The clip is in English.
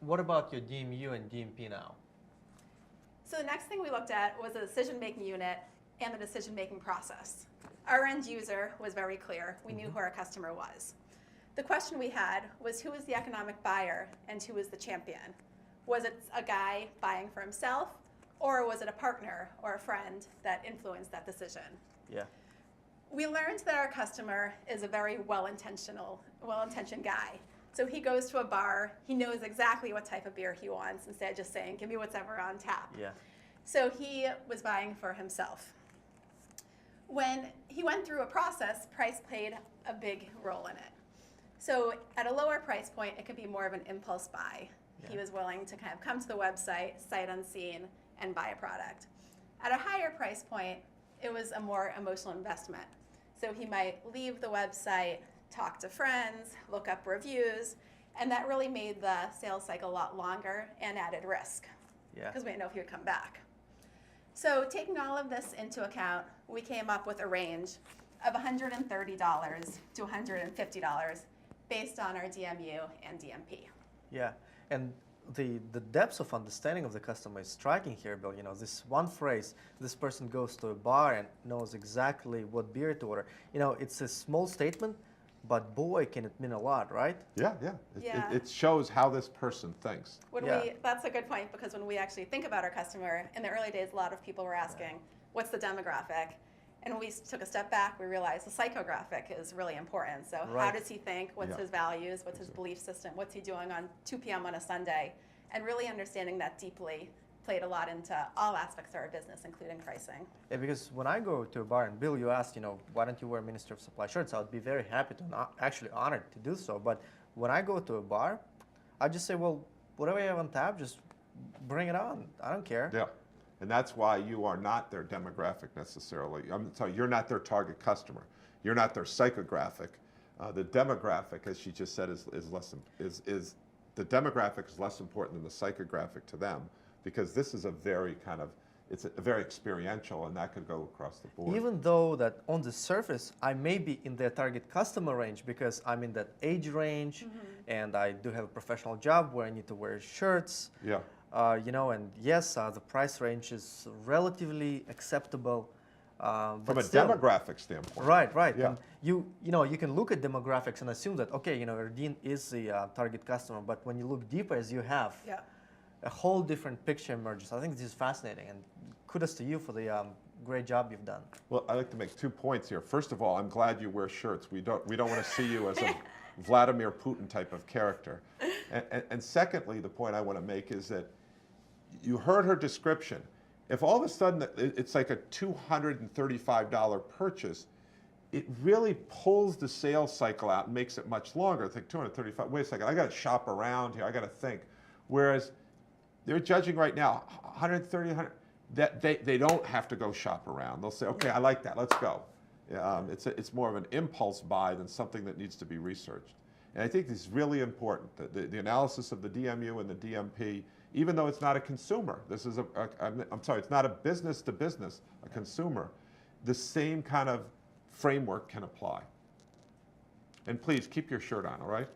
what about your DMU and DMP now? So the next thing we looked at was the decision-making unit and the decision-making process. Our end user was very clear. We knew who our customer was. The question we had was, who was the economic buyer and who was the champion? Was it a guy buying for himself, or was it a partner or a friend that influenced that decision? Yeah. We learned that our customer is a very well-intentioned guy. So he goes to a bar, he knows exactly what type of beer he wants instead of just saying, give me whatever on tap. Yeah. So he was buying for himself. When he went through a process, price played a big role in it. So at a lower price point, it could be more of an impulse buy. Yeah. He was willing to kind of come to the website, sight unseen, and buy a product. At a higher price point, it was a more emotional investment. So he might leave the website, talk to friends, look up reviews, and that really made the sales cycle a lot longer and added risk. Yeah. Because we didn't know if he would come back. So taking all of this into account, we came up with a range of $130 to $150 based on our DMU and DMP. Yeah, and the depths of understanding of the customer is striking here, Bill. You know, this one phrase, this person goes to a bar and knows exactly what beer to order. You know, it's a small statement, but boy, can it mean a lot, right? Yeah. It shows how this person thinks. That's a good point, because when we actually think about our customer, in the early days, a lot of people were asking, what's the demographic? And when we took a step back, we realized the psychographic is really important. So how does he think? What's his values? What's his belief system? What's he doing on 2 p.m. on a Sunday? And really understanding that deeply played a lot into all aspects of our business, including pricing. Yeah, because when I go to a bar, and Bill, you asked, you know, why don't you wear Minister of Supply shirts? I would be very happy to, actually honored to do so. But when I go to a bar, I just say, well, whatever you have on tap, just bring it on. I don't care. Yeah. And that's why you are not their demographic necessarily. I'm sorry, you're not their target customer. You're not their psychographic. The demographic, as she just said, is the demographic is less important than the psychographic to them, because this is a very it's a very experiential, and that could go across the board. Even though that on the surface, I may be in their target customer range because I'm in that age range, and I do have a professional job where I need to wear shirts. Yeah. You know, and yes, the price range is relatively acceptable. From a demographic standpoint. Right. Yeah. And you know, you can look at demographics and assume that, okay, you know, Erdine is the target customer, but when you look deeper, as you have, a whole different picture emerges. I think this is fascinating, and kudos to you for the great job you've done. Well, I'd like to make 2 points here. First of all, I'm glad you wear shirts. We don't want to see you as a Vladimir Putin type of character. And secondly, the point I want to make is that you heard her description. If all of a sudden it's like a $235 purchase, it really pulls the sales cycle out and makes it much longer. It's like $235, wait a second, I got to shop around here, I got to think. Whereas they're judging right now, $130, that they don't have to go shop around. They'll say, okay, I like that, let's go. It's more of an impulse buy than something that needs to be researched. And I think this is really important, the analysis of the DMU and the DMP, even though it's not a consumer, this is I'm sorry, it's not a business to business, a consumer, the same kind of framework can apply. And please keep your shirt on, all right?